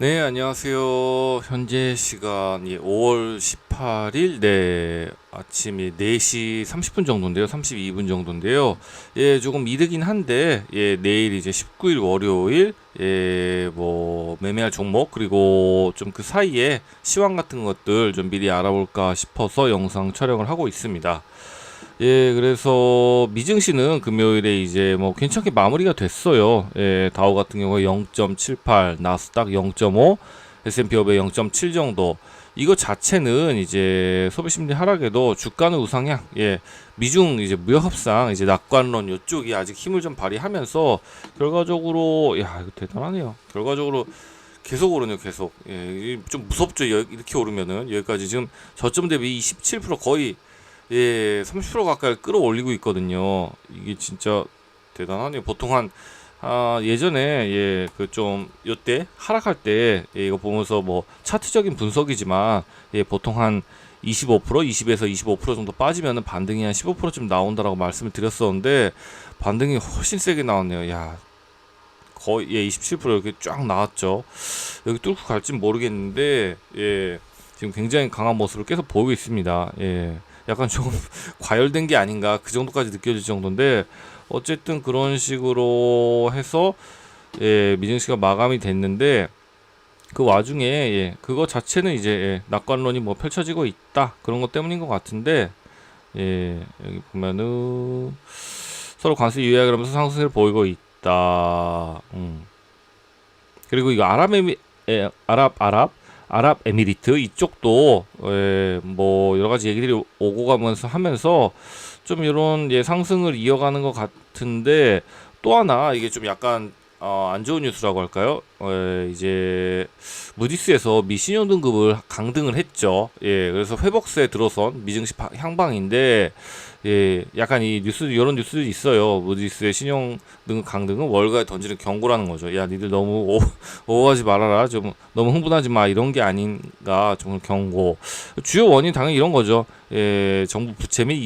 네, 안녕하세요. 현재 시간이 5월 18일, 아침이 4시 30분 정도인데요. 32분 정도인데요. 조금 이르긴 한데, 내일 이제 19일 월요일, 매매할 종목, 그리고 좀 그 사이에 시황 같은 것들 좀 미리 알아볼까 싶어서 영상 촬영을 하고 있습니다. 그래서 미증시는 금요일에 이제 뭐 괜찮게 마무리가 됐어요. 다우 같은 경우에 0.78, 나스닥 0.5, S&P 500 0.7 정도. 이거 자체는 이제 소비심리 하락에도 주가는 우상향. 미중 이제 무역 협상, 이제 낙관론 이쪽이 아직 힘을 좀 발휘하면서 결과적으로 이거 대단하네요. 결과적으로 계속 오르네요, 계속. 좀 무섭죠. 이렇게 오르면은 여기까지 지금 저점 대비 27% 거의 30% 가까이 끌어올리고 있거든요. 이게 진짜 대단하네요. 보통 예전에 그 좀 요때 하락할 때 이거 보면서 뭐 차트적인 분석이지만 보통 한 25%, 20에서 25% 정도 빠지면은 반등이 한 15%쯤 나온다라고 말씀을 드렸었는데 반등이 훨씬 세게 나왔네요. 거의 27% 이렇게 쫙 나왔죠. 여기 뚫고 갈진 모르겠는데 지금 굉장히 강한 모습을 계속 보이고 있습니다. 약간 좀 과열된 게 아닌가 그 정도까지 느껴질 정도인데 어쨌든 그런 식으로 해서 미증시가 마감이 됐는데 그 와중에 그거 자체는 이제 낙관론이 뭐 펼쳐지고 있다 그런 것 때문인 것 같은데 여기 보면은 서로 관세 유예하게 하면서 상승세를 보이고 있다. 그리고 이거 아랍에미리트 이쪽도 뭐 여러 가지 얘기들이 오고 가면서 하면서 좀 이런 상승을 이어가는 것 같은데 또 하나 이게 좀 약간 안 좋은 뉴스라고 할까요? 이제 무디스에서 미 신용 등급을 강등을 했죠. 그래서 회복세에 들어선 미증시 향방인데 약간 이 뉴스 이런 뉴스들이 있어요. 무디스의 신용 등급 강등은 월가에 던지는 경고라는 거죠. 야, 니들 너무 오버하지 말아라. 좀 너무 흥분하지 마. 이런 게 아닌가 좀 경고. 주요 원인 당연히 이런 거죠. 정부 부채 및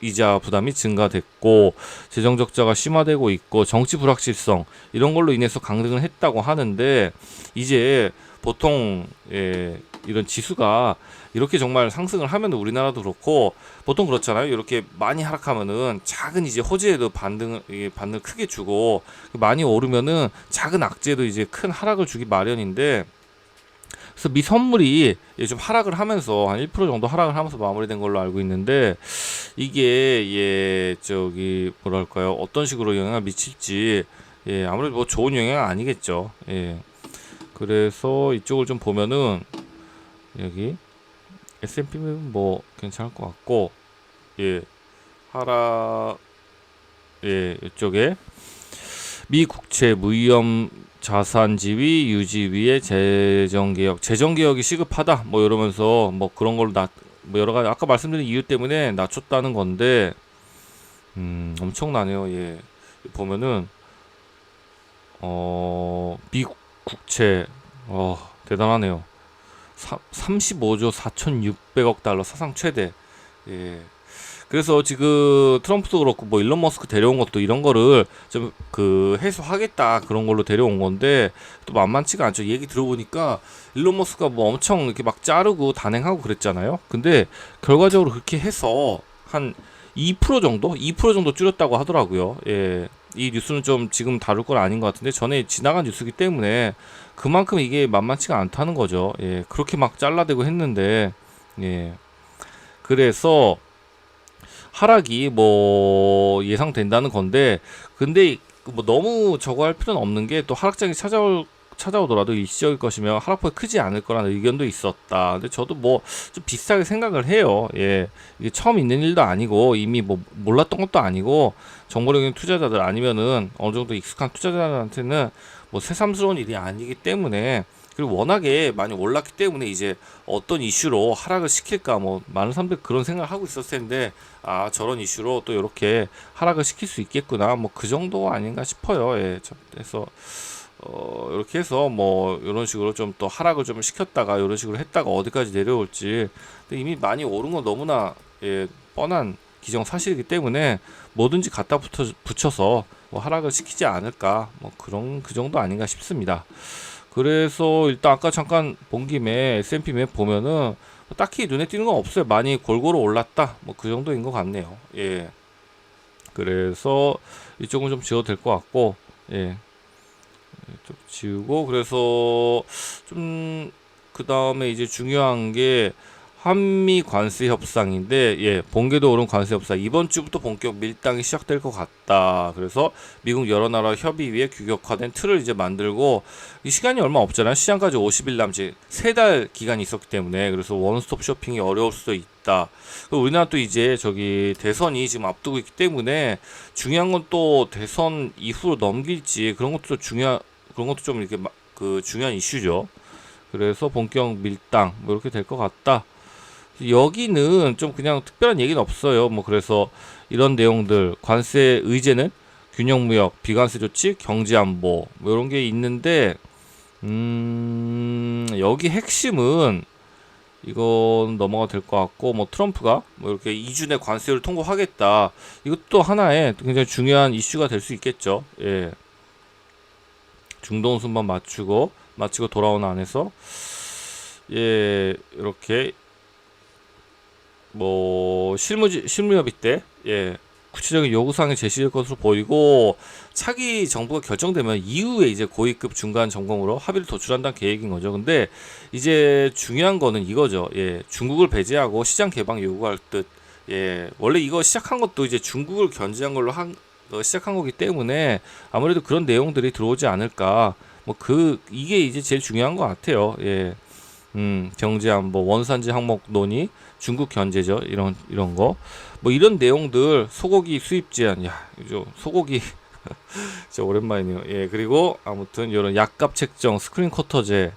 이자 부담이 증가됐고 재정 적자가 심화되고 있고 정치 불확실성 이런 걸로 인해서 강등을 했다고 하는데 이제 보통 이런 지수가 이렇게 정말 상승을 하면 우리나라도 그렇고 보통 그렇잖아요. 이렇게 많이 하락하면은 작은 이제 호재에도 반등을 크게 주고 많이 오르면은 작은 악재도 이제 큰 하락을 주기 마련인데 그래서 미 선물이 좀 하락을 하면서 한 1% 정도 하락을 하면서 마무리된 걸로 알고 있는데 이게 저기 뭐랄까요 어떤 식으로 영향을 미칠지 아무래도 뭐 좋은 영향은 아니겠죠. 그래서 이쪽을 좀 보면은 여기 S&P는 뭐 괜찮을 것 같고 하락 이쪽에 미 국채 무위험 자산 지위 유지위의 재정 개혁이 시급하다 뭐 이러면서 뭐 그런 걸로 뭐 여러 가지 아까 말씀드린 이유 때문에 낮췄다는 건데 엄청나네요. 보면은 미 국채 대단하네요. 35조 4,600억 달러 사상 최대. 그래서 지금 트럼프도 그렇고 뭐 일론 머스크 데려온 것도 이런 거를 좀 그 해소하겠다 그런 걸로 데려온 건데 또 만만치가 않죠. 얘기 들어보니까 일론 머스크가 뭐 엄청 이렇게 막 자르고 단행하고 그랬잖아요. 근데 결과적으로 그렇게 해서 한 2% 정도? 2% 정도 줄였다고 하더라고요. 이 뉴스는 좀 지금 다룰 건 아닌 것 같은데 전에 지나간 뉴스이기 때문에 그만큼 이게 만만치가 않다는 거죠. 그렇게 막 잘라대고 했는데 그래서 하락이 뭐 예상된다는 건데 근데 뭐 너무 저거 할 필요는 없는 게 또 하락장이 찾아오더라도 일시적일 것이며 하락폭이 크지 않을 거라는 의견도 있었다. 근데 저도 뭐 좀 비슷하게 생각을 해요. 이게 처음 있는 일도 아니고 이미 뭐 몰랐던 것도 아니고 정보력인 투자자들 아니면은 어느 정도 익숙한 투자자들한테는 뭐 새삼스러운 일이 아니기 때문에 그리고 워낙에 많이 올랐기 때문에 이제 어떤 이슈로 하락을 시킬까 뭐 많은 사람들이 그런 생각을 하고 있었을 텐데 저런 이슈로 또 이렇게 하락을 시킬 수 있겠구나 뭐 그 정도 아닌가 싶어요. 그래서 이렇게 해서 뭐 이런 식으로 좀 또 하락을 좀 시켰다가 이런 식으로 했다가 어디까지 내려올지 이미 많이 오른 건 너무나 뻔한 기정사실이기 때문에 뭐든지 갖다 붙여서 뭐 하락을 시키지 않을까 뭐 그 정도 아닌가 싶습니다. 그래서 일단 아까 잠깐 본 김에 S&P 맵 보면은 딱히 눈에 띄는 건 없어요. 많이 골고루 올랐다. 뭐 그 정도인 것 같네요. 예. 그래서 이쪽은 좀 지워도 될 것 같고, 예. 좀 지우고, 그래서 좀 그 다음에 이제 중요한 게 한미 관세 협상인데, 예, 본궤도 오른 관세 협상 이번 주부터 본격 밀당이 시작될 것 같다. 그래서 미국 여러 나라 협의위에 규격화된 틀을 이제 만들고, 이 시간이 얼마 없잖아요. 시장까지 50일 남짓 3달 기간이 있었기 때문에. 그래서 원스톱 쇼핑이 어려울 수도 있다. 우리나라 또 이제 저기 대선이 지금 앞두고 있기 때문에 중요한 건 또 대선 이후로 넘길지 그런 것도 그런 것도 좀 이렇게 그 중요한 이슈죠. 그래서 본격 밀당 뭐 이렇게 될 것 같다. 여기는 좀 그냥 특별한 얘기는 없어요. 뭐 그래서 이런 내용들 관세 의제는 균형무역, 비관세 조치, 경제안보 뭐 이런 게 있는데 여기 핵심은 이건 넘어가 될 것 같고 뭐 트럼프가 뭐 이렇게 2주 내 관세를 통과하겠다. 이것도 하나의 굉장히 중요한 이슈가 될 수 있겠죠. 예. 중동 순번 마치고 돌아오는 안에서 예 이렇게 뭐 실무협의 때 예 구체적인 요구사항이 제시될 것으로 보이고 차기 정부가 결정되면 이후에 이제 고위급 중간 점검으로 합의를 도출한다는 계획인 거죠. 근데 이제 중요한 거는 이거죠. 예, 중국을 배제하고 시장 개방 요구할 듯. 예, 원래 이거 시작한 것도 이제 중국을 견제한 걸로 시작한 거기 때문에 아무래도 그런 내용들이 들어오지 않을까. 이게 이제 제일 중요한 것 같아요. 예. 경제안보, 원산지 항목 논의, 중국 견제죠. 이런 거. 뭐 이런 내용들, 소고기 수입 제한, 야, 이죠 소고기 진짜 오랜만이네요. 예, 그리고 아무튼 이런 약값 책정, 스크린 쿼터제,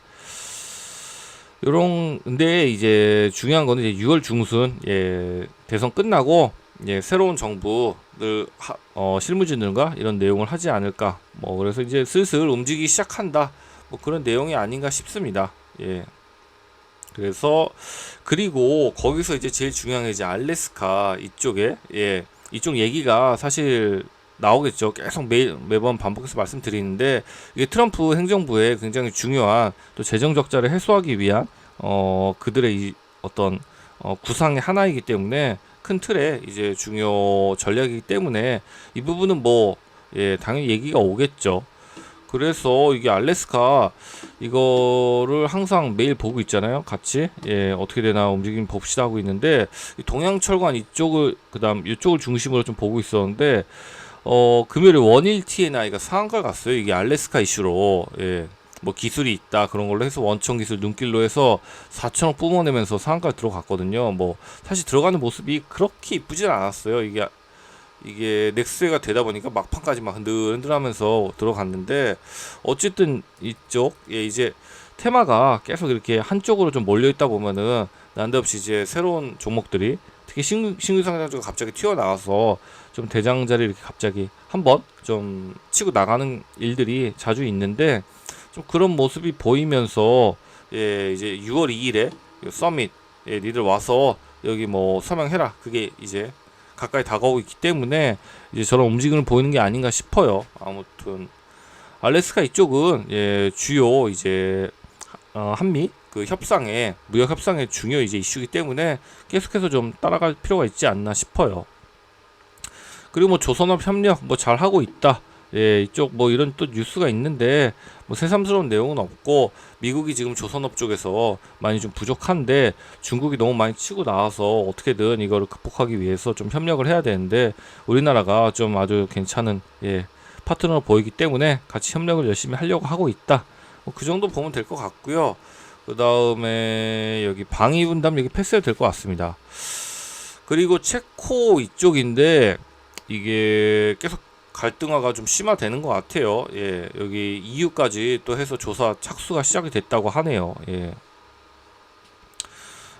근데 이제 중요한 거는 이제 6월 중순, 예, 대선 끝나고, 예, 새로운 정부들, 실무진들과 이런 내용을 하지 않을까. 뭐, 그래서 이제 슬슬 움직이기 시작한다. 뭐 그런 내용이 아닌가 싶습니다. 예. 그래서 그리고 거기서 이제 제일 중요한 게 이제 알래스카 이쪽에 예 이쪽 얘기가 사실 나오겠죠. 계속 매번 반복해서 말씀드리는데 이게 트럼프 행정부의 굉장히 중요한 또 재정 적자를 해소하기 위한 그들의 이 어떤 구상의 하나이기 때문에 큰 틀에 이제 중요 전략이기 때문에 이 부분은 뭐 예 당연히 얘기가 오겠죠. 그래서 이게 알래스카 이거를 항상 매일 보고 있잖아요. 같이 예 어떻게 되나 움직임 봅시다 하고 있는데 동양철관 이쪽을 그다음 이쪽을 중심으로 좀 보고 있었는데 금요일에 원일 T&I가 상한가를 갔어요. 이게 알래스카 이슈로 예. 뭐 기술이 있다 그런 걸로 해서 원천 기술 눈길로 해서 4천억 뿜어내면서 상한가를 들어갔거든요. 뭐 사실 들어가는 모습이 그렇게 이쁘진 않았어요. 이게 넥스웨가 되다 보니까 막판까지 막 흔들흔들하면서 들어갔는데 어쨌든 이쪽 예 이제 테마가 계속 이렇게 한쪽으로 좀 몰려 있다 보면은 난데없이 이제 새로운 종목들이 특히 신규 상장주가 갑자기 튀어나와서 좀 대장자리 이렇게 갑자기 한번 좀 치고 나가는 일들이 자주 있는데 좀 그런 모습이 보이면서 예 이제 6월 2일에 서밋 예 니들 와서 여기 뭐 서명해라 그게 이제 가까이 다가오고 있기 때문에 이제 저런 움직임을 보이는 게 아닌가 싶어요. 아무튼 알래스카 이쪽은 예, 주요 이제 한미 그 무역 협상의 중요 이제 이슈이기 때문에 계속해서 좀 따라갈 필요가 있지 않나 싶어요. 그리고 뭐 조선업 협력 뭐 잘 하고 있다. 예, 이쪽 뭐 이런 또 뉴스가 있는데 뭐 새삼스러운 내용은 없고 미국이 지금 조선업 쪽에서 많이 좀 부족한데 중국이 너무 많이 치고 나와서 어떻게든 이거를 극복하기 위해서 좀 협력을 해야 되는데 우리나라가 좀 아주 괜찮은 예, 파트너로 보이기 때문에 같이 협력을 열심히 하려고 하고 있다. 뭐 그 정도 보면 될 것 같고요. 그 다음에 여기 방위 분담 여기 패스해도 될 것 같습니다. 그리고 체코 이쪽인데 이게 계속 갈등화가 좀 심화되는 것 같아요. 예, 여기 EU까지 또 해서 조사 착수가 시작이 됐다고 하네요. 예.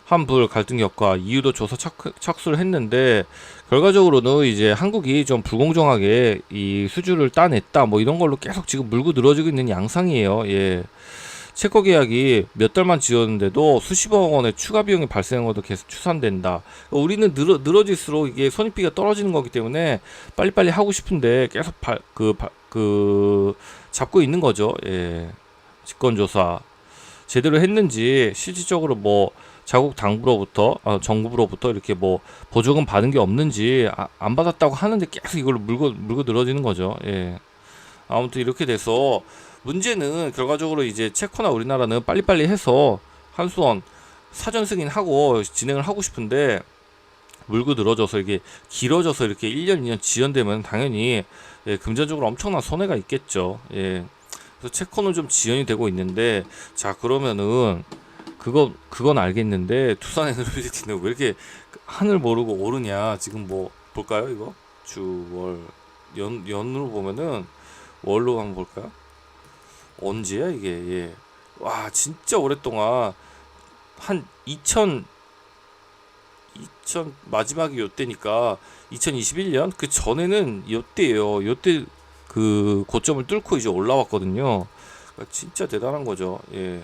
한불 갈등 격화, EU도 조사 착수를 했는데 결과적으로는 이제 한국이 좀 불공정하게 이 수주를 따냈다. 뭐 이런 걸로 계속 지금 물고 늘어지고 있는 양상이에요. 예. 체코 계약이 몇 달만 지었는데도 수십억 원의 추가 비용이 발생한 것도 계속 추산된다. 우리는 늘어질수록 이게 손익비가 떨어지는 거기 때문에 빨리빨리 하고 싶은데 계속 잡고 있는 거죠. 예. 직권조사 제대로 했는지 실질적으로 뭐 자국 당부로부터 정부로부터 이렇게 뭐 보조금 받은 게 없는지 안 받았다고 하는데 계속 이걸 물고 늘어지는 거죠. 예. 아무튼 이렇게 돼서 문제는 결과적으로 이제 체코나 우리나라는 빨리빨리 해서 한수원 사전 승인하고 진행을 하고 싶은데 물고 늘어져서 이게 길어져서 이렇게 1년 2년 지연되면 당연히 예, 금전적으로 엄청난 손해가 있겠죠. 예. 그래서 체코는 좀 지연이 되고 있는데 자 그러면은 그건 알겠는데 두산 에너빌리티는 왜 이렇게 하늘 모르고 오르냐. 지금 뭐 볼까요 이거 주월 연으로 보면은 월로 한번 볼까요? 언제야 이게? 예. 와 진짜 오랫동안 한 2000 마지막이 요때니까 2021년 그 전에는 요때예요. 요때 그 고점을 뚫고 이제 올라왔거든요. 그러니까 진짜 대단한 거죠. 예.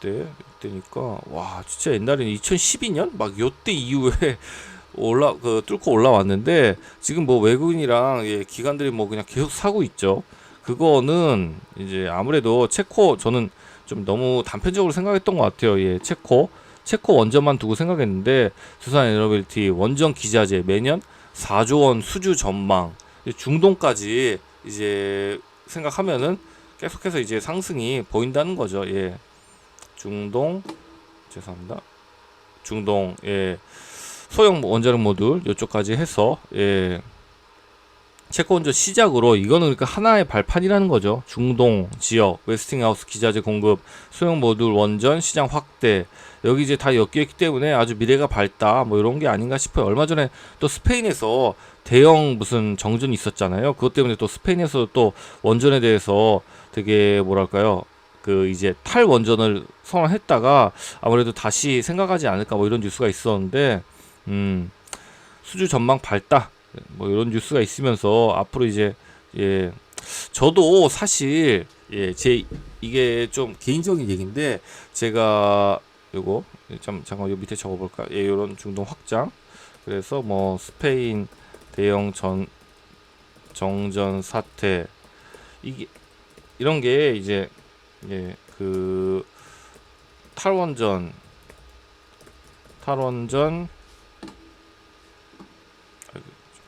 요때니까 와 진짜 옛날에는 2012년 막 요때 이후에 뚫고 올라왔는데 지금 뭐 외국인이랑 예, 기관들이 뭐 그냥 계속 사고 있죠. 그거는 이제 아무래도 체코 저는 좀 너무 단편적으로 생각했던 것 같아요. 예, 체코 원전만 두고 생각했는데 두산 에너빌리티 원전 기자재 매년 4조 원 수주 전망 중동까지 이제 생각하면은 계속해서 이제 상승이 보인다는 거죠. 예. 중동 예. 소형 원자력 모듈 요쪽까지 해서 예. 체코 원전 시작으로 이거는 그러니까 하나의 발판이라는 거죠. 중동 지역 웨스팅하우스 기자재 공급 소형 모듈 원전 시장 확대 여기 이제 다 엮여있기 때문에 아주 미래가 밝다 뭐 이런 게 아닌가 싶어요. 얼마 전에 또 스페인에서 대형 무슨 정전이 있었잖아요. 그것 때문에 또 스페인에서 또 원전에 대해서 되게 뭐랄까요 그 이제 탈원전을 선언했다가 아무래도 다시 생각하지 않을까 뭐 이런 뉴스가 있었는데 수주 전망 밝다 뭐 이런 뉴스가 있으면서 앞으로 이제 예 저도 사실 예 이게 좀 개인적인 얘기인데 제가 요거 잠깐 요 밑에 적어볼까 예 요런 중동 확장 그래서 뭐 스페인 대형 정전 사태 이게 이런 게 이제 예 그 탈원전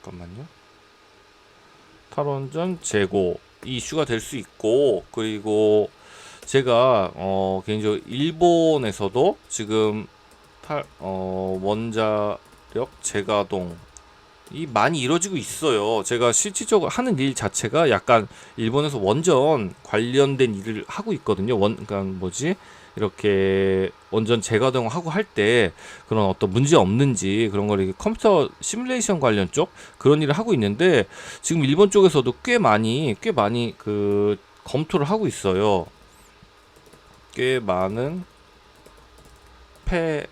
잠깐만요. 탈원전 재고 이슈가 될 수 있고 그리고 제가 개인적으로 일본에서도 지금 원자력 재가동 이 많이 이루어지고 있어요. 제가 실질적으로 하는 일 자체가 약간 일본에서 원전 관련된 일을 하고 있거든요. 그러니까 뭐지? 이렇게 원전 재가동을 하고 할 때 그런 어떤 문제 없는지 그런 걸 이렇게 컴퓨터 시뮬레이션 관련 쪽 그런 일을 하고 있는데 지금 일본 쪽에서도 꽤 많이 그 검토를 하고 있어요. 꽤 많은 폐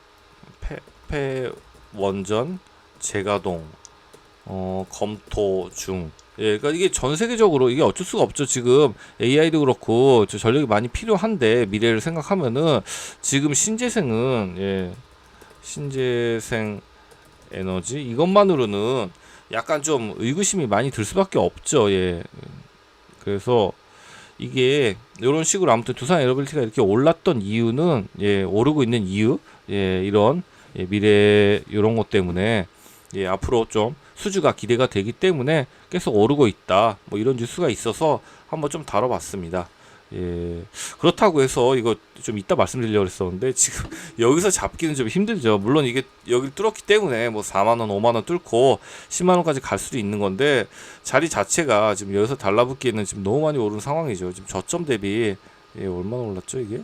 원전 재가동 검토 중. 예, 그러니까 이게 전 세계적으로 이게 어쩔 수가 없죠. 지금 AI도 그렇고 저 전력이 많이 필요한데 미래를 생각하면은 지금 신재생은 예, 신재생 에너지 이것만으로는 약간 좀 의구심이 많이 들 수밖에 없죠. 예. 그래서 이게 이런 식으로 아무튼 두산 에너빌리티가 이렇게 올랐던 이유는 예, 오르고 있는 이유 예, 이런 예, 미래 이런 것 때문에 예, 앞으로 좀 수주가 기대가 되기 때문에 계속 오르고 있다. 뭐 이런 뉴스가 있어서 한번 좀 다뤄봤습니다. 예. 그렇다고 해서 이거 좀 이따 말씀드리려고 했었는데 지금 여기서 잡기는 좀 힘들죠. 물론 이게 여기를 뚫었기 때문에 뭐 4만원, 5만원 뚫고 10만원까지 갈 수도 있는 건데 자리 자체가 지금 여기서 달라붙기에는 지금 너무 많이 오른 상황이죠. 지금 저점 대비 예, 얼마나 올랐죠 이게?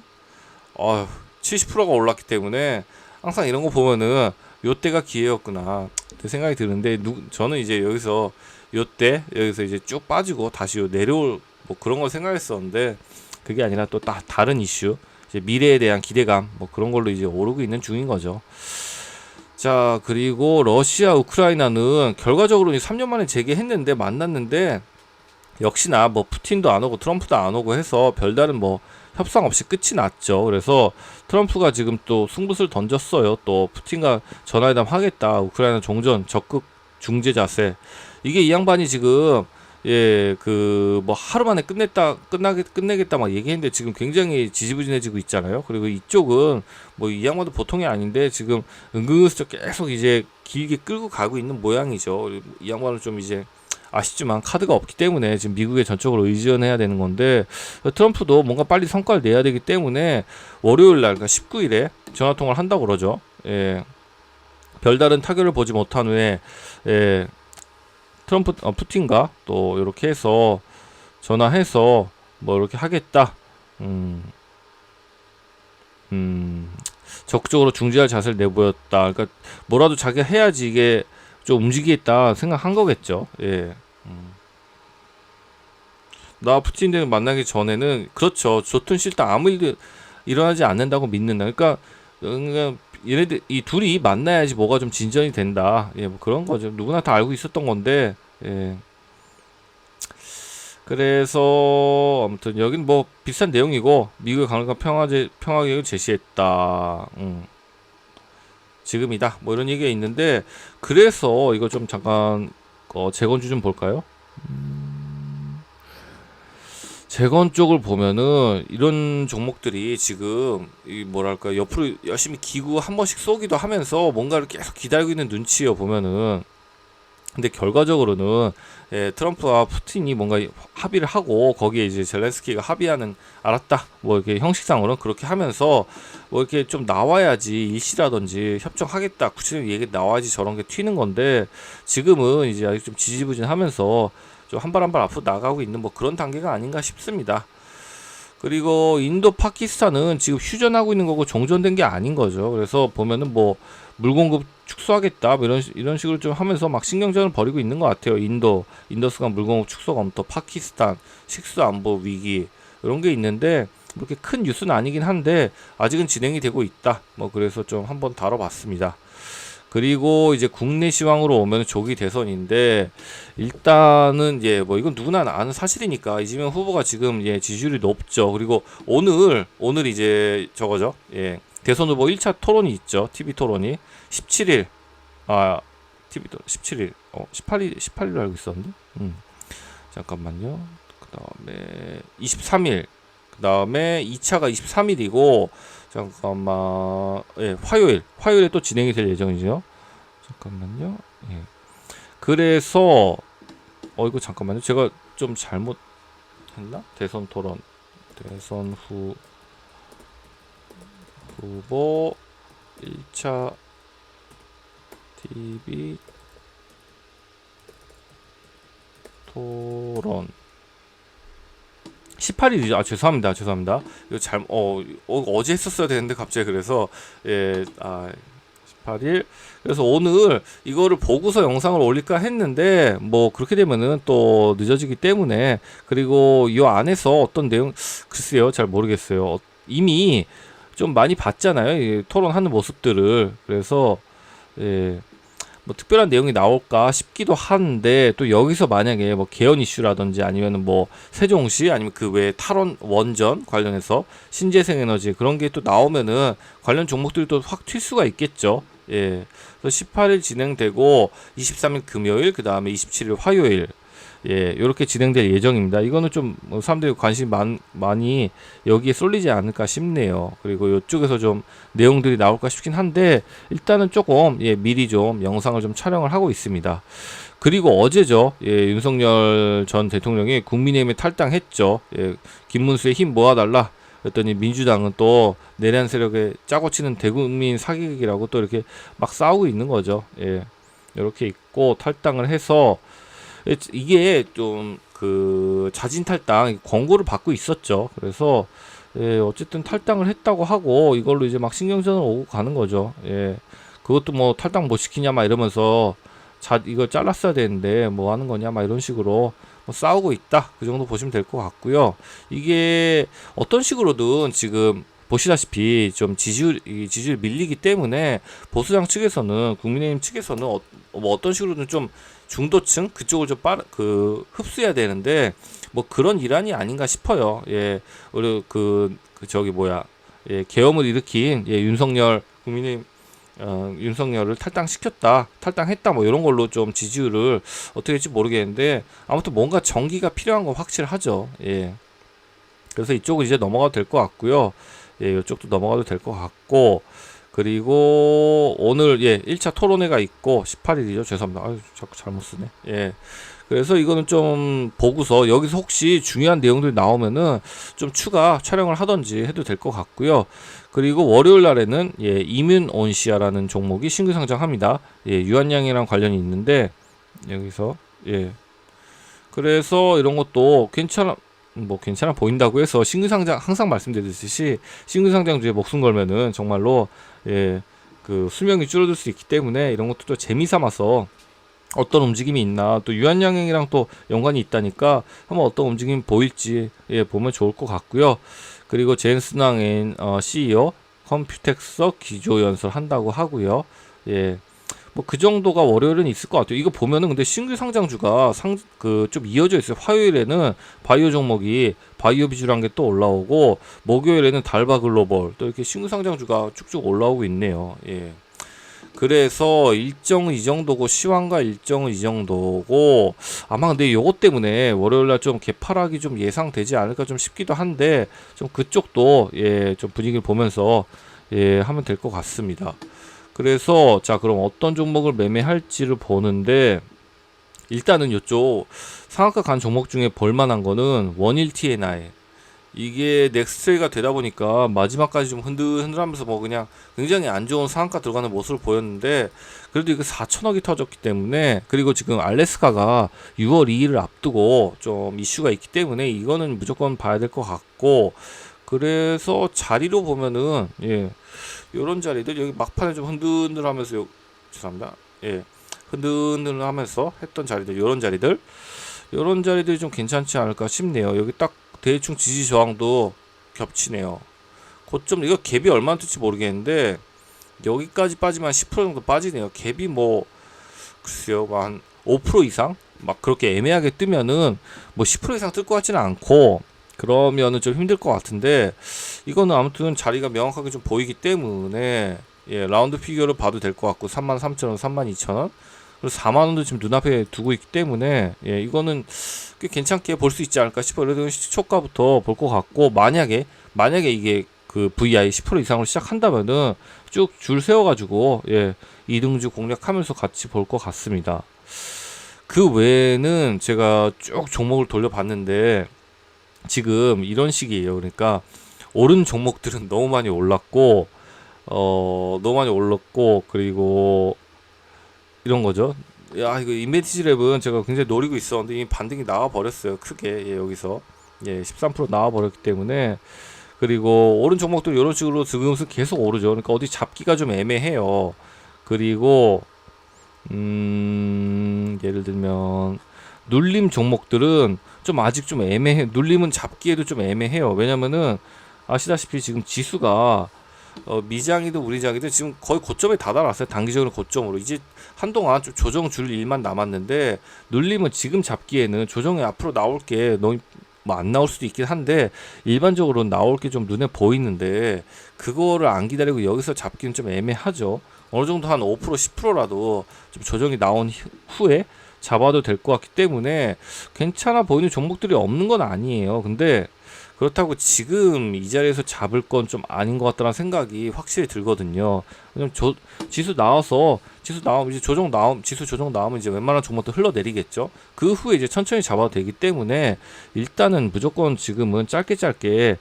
70%가 올랐기 때문에 항상 이런 거 보면은 요때가 기회였구나 그 생각이 드는데 저는 이제 여기서 여기서 이제 쭉 빠지고 다시 내려올 뭐 그런 걸 생각했었는데 그게 아니라 또 다른 이슈 이제 미래에 대한 기대감 뭐 그런 걸로 이제 오르고 있는 중인 거죠. 자 그리고 러시아 우크라이나는 결과적으로 3년 만에 재개했는데 만났는데 역시나 뭐 푸틴도 안 오고 트럼프도 안 오고 해서 별다른 뭐 협상 없이 끝이 났죠. 그래서 트럼프가 지금 또 승부수를 던졌어요. 또 푸틴과 전화회담 하겠다. 우크라이나 종전 적극 중재 자세. 이게 이 양반이 지금 그 뭐 하루 만에 끝내겠다 막 얘기했는데 지금 굉장히 지지부진해지고 있잖아요. 그리고 이쪽은 뭐 이 양반도 보통이 아닌데 지금 은근슬쩍 계속 이제 길게 끌고 가고 있는 모양이죠. 이 양반은 좀 이제 아쉽지만 카드가 없기 때문에 지금 미국에 전적으로 의존해야 되는 건데, 트럼프도 뭔가 빨리 성과를 내야 되기 때문에 월요일 날, 그러니까 19일에 전화 통화를 한다고 그러죠. 예. 별다른 타결을 보지 못한 후에, 예, 푸틴과 또 이렇게 해서 전화해서 뭐 이렇게 하겠다. 음, 적극적으로 중지할 자세를 내보였다. 그러니까 뭐라도 자기가 해야지 이게 좀 움직이겠다 생각한 거겠죠. 예. 나 푸틴을 만나기 전에는 그렇죠. 좋든 싫다 아무 일도 일어나지 않는다고 믿는다. 그러니까 얘네들 이 둘이 만나야지 뭐가 좀 진전이 된다. 예, 뭐 그런 거죠. 누구나 다 알고 있었던 건데. 예. 그래서 아무튼 여긴 뭐 비슷한 내용이고 미국의 강력한 평화 계획을 제시했다. 지금이다. 뭐 이런 얘기가 있는데, 그래서 이거 좀 잠깐 재건주 좀 볼까요? 재건 쪽을 보면은 이런 종목들이 지금 이 뭐랄까 옆으로 열심히 기구 한 번씩 쏘기도 하면서 뭔가를 계속 기다리고 있는 눈치요 보면은. 근데 결과적으로는 트럼프와 푸틴이 뭔가 합의를 하고 거기에 이제 젤렌스키가 합의하는, 알았다 뭐 이렇게 형식상으로는 그렇게 하면서 뭐 이렇게 좀 나와야지 일시라든지 협정하겠다 구체적인 얘기 나와야지 저런 게 튀는 건데, 지금은 이제 아직 좀 지지부진하면서 좀 한 발 한 발 앞으로 나가고 있는 뭐 그런 단계가 아닌가 싶습니다. 그리고 인도 파키스탄은 지금 휴전하고 있는 거고 종전된 게 아닌 거죠. 그래서 보면은 뭐 물 공급 축소하겠다 뭐 이런 식으로 좀 하면서 막 신경전을 벌이고 있는 것 같아요. 인더스간 물 공급 축소 검토, 파키스탄 식수 안보 위기 이런 게 있는데 그렇게 큰 뉴스는 아니긴 한데 아직은 진행이 되고 있다. 뭐 그래서 좀 한번 다뤄봤습니다. 그리고 이제 국내 시황으로 오면 조기 대선인데, 일단은 예 뭐 이건 누구나 아는 사실이니까 이재명 후보가 지금 예 지지율이 높죠. 그리고 오늘 이제 저거죠. 예. 대선 후보 1차 토론이 있죠. TV 토론이 17일. 아, TV 토론 17일. 18일로 알고 있었는데. 잠깐만요. 그다음에 23일. 그다음에 2차가 23일이고, 잠깐만, 예, 화요일에 또 진행이 될 예정이죠. 잠깐만요. 예. 그래서 이거 잠깐만요. 제가 좀 잘못했나? 대선 토론, 대선 후보 1차 TV 토론 18일이죠. 아, 죄송합니다. 이거 어제 했었어야 되는데 갑자기 그래서 18일. 그래서 오늘 이거를 보고서 영상을 올릴까 했는데 뭐 그렇게 되면은 또 늦어지기 때문에, 그리고 이 안에서 어떤 내용 글쎄요 잘 모르겠어요. 이미 좀 많이 봤잖아요. 이 토론하는 모습들을. 그래서 뭐 특별한 내용이 나올까 싶기도 한데, 또 여기서 만약에 뭐 개헌 이슈라든지 아니면은 뭐 세종시 아니면 그 외에 탈원 원전 관련해서 신재생 에너지 그런 게 또 나오면은 관련 종목들이 또 확 튈 수가 있겠죠. 예. 그래서 18일 진행되고 23일 금요일, 그 다음에 27일 화요일, 예, 이렇게 진행될 예정입니다. 이거는 좀 사람들이 관심이 많이 여기에 쏠리지 않을까 싶네요. 그리고 이쪽에서 좀 내용들이 나올까 싶긴 한데, 일단은 조금 미리 좀 영상을 좀 촬영을 하고 있습니다. 그리고 어제죠. 윤석열 전 대통령이 국민의힘에 탈당했죠. 김문수의 힘 모아달라. 그랬더니 민주당은 또 내란 세력에 짜고 치는 대국민 사기극이라고 또 이렇게 막 싸우고 있는 거죠. 이렇게 있고 탈당을 해서, 이게 좀 그 자진 탈당 권고를 받고 있었죠. 그래서 어쨌든 탈당을 했다고 하고 이걸로 이제 막 신경전을 오고 가는 거죠. 그것도 뭐 탈당 못 시키냐 막 이러면서 이거 잘랐어야 되는데 뭐 하는 거냐 막 이런 식으로 뭐 싸우고 있다. 그 정도 보시면 될 것 같고요. 이게 어떤 식으로든 지금 보시다시피 좀 지지율 밀리기 때문에 보수당 측에서는, 국민의힘 측에서는 뭐 어떤 식으로든 좀 중도층 그쪽을 좀 흡수해야 되는데 뭐 그런 일환이 아닌가 싶어요. 우리 저기 뭐야, 계엄을 일으킨 윤석열 국민의힘 윤석열을 탈당시켰다, 탈당했다, 뭐 이런 걸로 좀 지지율을 어떻게 될지 모르겠는데 아무튼 뭔가 정기가 필요한 건 확실하죠. 예. 그래서 이쪽은 이제 넘어가도 될 것 같고요. 예, 이쪽도 넘어가도 될 것 같고, 그리고 오늘 1차 토론회가 있고 18일이죠. 죄송합니다. 아유, 자꾸 잘못 쓰네. 예. 그래서 이거는 좀 보고서 여기서 혹시 중요한 내용들이 나오면은 좀 추가 촬영을 하던지 해도 될 것 같고요. 그리고 월요일 날에는 이뮨 온시아라는 종목이 신규 상장합니다. 유한양이랑 관련이 있는데 여기서 그래서 이런 것도 괜찮아 보인다고 해서 신규 상장, 항상 말씀드렸듯이 신규 상장주에 목숨 걸면은 정말로 그 수명이 줄어들 수 있기 때문에 이런 것도 또 재미 삼아서 어떤 움직임이 있나, 또 유한양행이랑 또 연관이 있다니까 한번 어떤 움직임이 보일지 보면 좋을 것 같고요. 그리고 제인스낭 CEO 컴퓨텍서 기조연설 한다고 하고요. 뭐 그 정도가 월요일은 있을 것 같아요. 이거 보면은 근데 신규 상장주가 좀 이어져 있어요. 화요일에는 바이오 종목이 바이오 비주라는 게 또 올라오고, 목요일에는 달바 글로벌, 또 이렇게 신규 상장주가 쭉쭉 올라오고 있네요. 그래서 일정은 이 정도고, 시황과 일정은 이 정도고, 아마 근데 요것 때문에 월요일날 좀 개파락이 좀 예상되지 않을까 좀 싶기도 한데, 좀 그쪽도 좀 분위기를 보면서 하면 될 것 같습니다. 그래서 자, 그럼 어떤 종목을 매매할지를 보는데, 일단은 이쪽 상한가 간 종목 중에 볼만한 거는 원일 TNI. 이게 넥스트레이가 되다 보니까 마지막까지 좀 흔들흔들하면서 뭐 그냥 굉장히 안 좋은 상한가 들어가는 모습을 보였는데, 그래도 이거 4천억이 터졌기 때문에, 그리고 지금 알래스카가 6월 2일을 앞두고 좀 이슈가 있기 때문에 이거는 무조건 봐야 될 것 같고, 그래서 자리로 보면은 요런 자리들, 여기 막판에 좀 흔들흔들하면서 죄송합니다. 흔들흔들하면서 했던 자리들, 요런 자리들이 좀 괜찮지 않을까 싶네요. 여기 딱 대충 지지 저항도 겹치네요. 고점, 이거 갭이 얼마나 뜰지 모르겠는데 여기까지 빠지면 10% 정도 빠지네요. 갭이 뭐 글쎄요, 한 5% 이상 막 그렇게 애매하게 뜨면은 뭐 10% 이상 뜰 것 같지는 않고, 그러면은 좀 힘들 것 같은데, 이거는 아무튼 자리가 명확하게 좀 보이기 때문에 라운드 피규어를 봐도 될 것 같고, 33,000원, 32,000원, 그리고 4만원도 지금 눈앞에 두고 있기 때문에 이거는 꽤 괜찮게 볼 수 있지 않을까 싶어요. 그래도 시초가부터 볼 것 같고, 만약에 이게 그 VI 10% 이상으로 시작한다면은 쭉 줄 세워가지고 이등주 공략하면서 같이 볼 것 같습니다. 그 외에는 제가 쭉 종목을 돌려봤는데 지금 이런 식이에요. 그러니까 오른 종목들은 너무 많이 올랐고, 그리고 이런 거죠. 야, 이거 인베티지 랩은 제가 굉장히 노리고 있었는데 이미 반등이 나와 버렸어요. 크게 여기서 13% 나와 버렸기 때문에. 그리고 오른 종목들 이런 식으로 지금은 계속 오르죠. 그러니까 어디 잡기가 좀 애매해요. 그리고 예를 들면 눌림 종목들은 좀 아직 좀 애매해. 눌림은 잡기에도 좀 애매해요. 왜냐면은 아시다시피 지금 지수가 미장이든 우리장이든 지금 거의 고점에 다다랐어요. 단기적으로 고점으로. 이제 한동안 좀 조정 줄 일만 남았는데, 눌림은 지금 잡기에는 조정이 앞으로 나올 게 너무 뭐 안 나올 수도 있긴 한데 일반적으로 나올 게 좀 눈에 보이는데, 그거를 안 기다리고 여기서 잡기는 좀 애매하죠. 어느 정도 한 5% 10%라도 좀 조정이 나온 후에 잡아도 될 것 같기 때문에 괜찮아 보이는 종목들이 없는 건 아니에요. 근데 그렇다고 지금 이 자리에서 잡을 건 좀 아닌 것 같다는 생각이 확실히 들거든요. 왜냐면 지수 나오면 이제 지수 조정 나오면 이제 웬만한 종목도 흘러내리겠죠. 그 후에 이제 천천히 잡아도 되기 때문에 일단은 무조건 지금은 짧게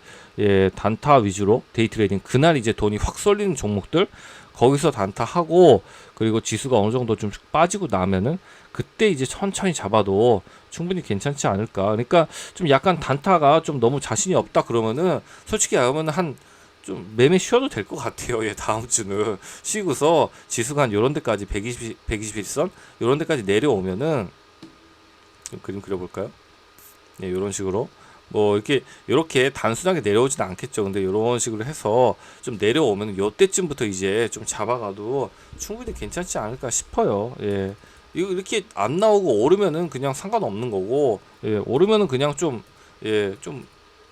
단타 위주로 데이 트레이딩, 그날 이제 돈이 확 쏠리는 종목들 거기서 단타하고, 그리고 지수가 어느 정도 좀 빠지고 나면은 그때 이제 천천히 잡아도 충분히 괜찮지 않을까. 그러니까 좀 약간 단타가 좀 너무 자신이 없다 그러면은 솔직히 하면 한 좀 매매 쉬어도 될 것 같아요. 다음 주는 쉬고서 지수가 한 요런 데까지 121선 요런 데까지 내려오면은 좀 그림 그려볼까요? 요런 식으로 뭐 이렇게 단순하게 내려오진 않겠죠. 근데 이런 식으로 해서 좀 내려오면 요때쯤부터 이제 좀 잡아가도 충분히 괜찮지 않을까 싶어요. 이거 이렇게 안 나오고 오르면은 그냥 상관없는 거고, 오르면은 그냥 좀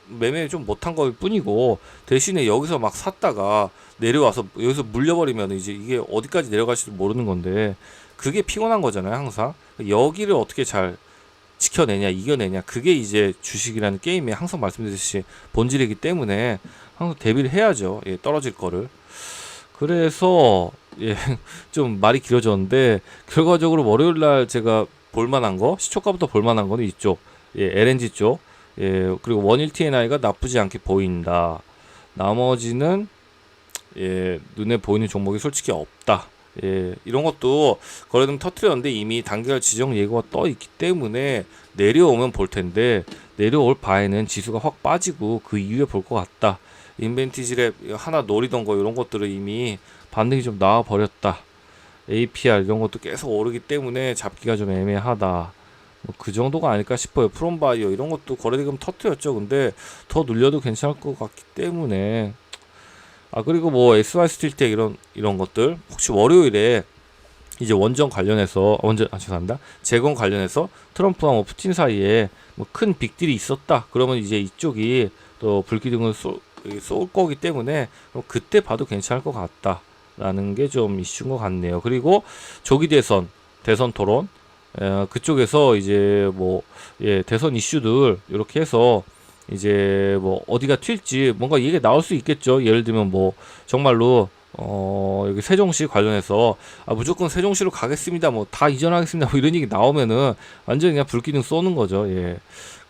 매매 좀 못한 걸 뿐이고, 대신에 여기서 막 샀다가 내려와서 여기서 물려버리면 이제 이게 어디까지 내려갈지도 모르는 건데, 그게 피곤한 거잖아요, 항상. 여기를 어떻게 잘 지켜내냐, 이겨내냐, 그게 이제 주식이라는 게임에 항상 말씀드렸듯이 본질이기 때문에 항상 대비를 해야죠. 예, 떨어질 거를. 그래서 예, 좀 말이 길어졌는데, 결과적으로 월요일 날 제가 볼만한 거, 시초가부터 볼만한 거는 이쪽, 예, LNG 쪽, 예, 그리고 원일 TNI가 나쁘지 않게 보인다. 나머지는 예, 눈에 보이는 종목이 솔직히 없다. 예, 이런 것도 거래등 터트렸는데 이미 단기간 지정 예고가 떠 있기 때문에 내려오면 볼 텐데, 내려올 바에는 지수가 확 빠지고 그 이후에 볼 것 같다. 인벤티지랩 하나 노리던 거 이런 것들은 이미 반등이 좀 나와 버렸다. APR 이런 것도 계속 오르기 때문에 잡기가 좀 애매하다. 뭐 그 정도가 아닐까 싶어요. 프롬바이어 이런 것도 거래대금 터트렸죠. 근데 더 늘려도 괜찮을 것 같기 때문에. 아, 그리고 뭐 SY 스틸텍 이런 것들 혹시 월요일에 이제 원전 관련해서 죄송합니다. 재건 관련해서 트럼프와 뭐 푸틴 사이에 뭐 큰 빅딜이 있었다. 그러면 이제 이쪽이 또 불기둥을 쏠 거기 때문에 그때 봐도 괜찮을 것 같다라는 게 좀 이슈인 것 같네요. 그리고 조기 대선 토론, 그쪽에서 이제 뭐 예, 대선 이슈들 이렇게 해서 이제 뭐 어디가 튈지 뭔가 얘기가 나올 수 있겠죠. 예를 들면 뭐 정말로 여기 세종시 관련해서 무조건 세종시로 가겠습니다. 뭐 다 이전하겠습니다. 뭐 이런 얘기 나오면은 완전히 그냥 불기둥 쏘는 거죠. 예.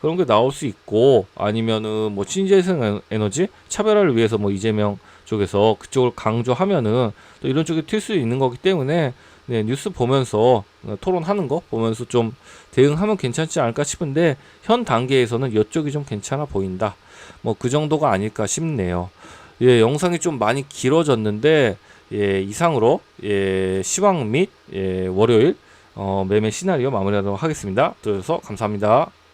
그런 게 나올 수 있고, 아니면은 뭐 친재생 에너지 차별화를 위해서 뭐 이재명 쪽에서 그쪽을 강조하면은 또 이런 쪽에 튈 수 있는 거기 때문에, 네, 뉴스 보면서 토론하는 거 보면서 좀 대응하면 괜찮지 않을까 싶은데, 현 단계에서는 이쪽이 좀 괜찮아 보인다. 뭐 그 정도가 아닐까 싶네요. 예, 영상이 좀 많이 길어졌는데, 예, 이상으로 예, 시황 및 예, 월요일 매매 시나리오 마무리하도록 하겠습니다. 들어주셔서 감사합니다.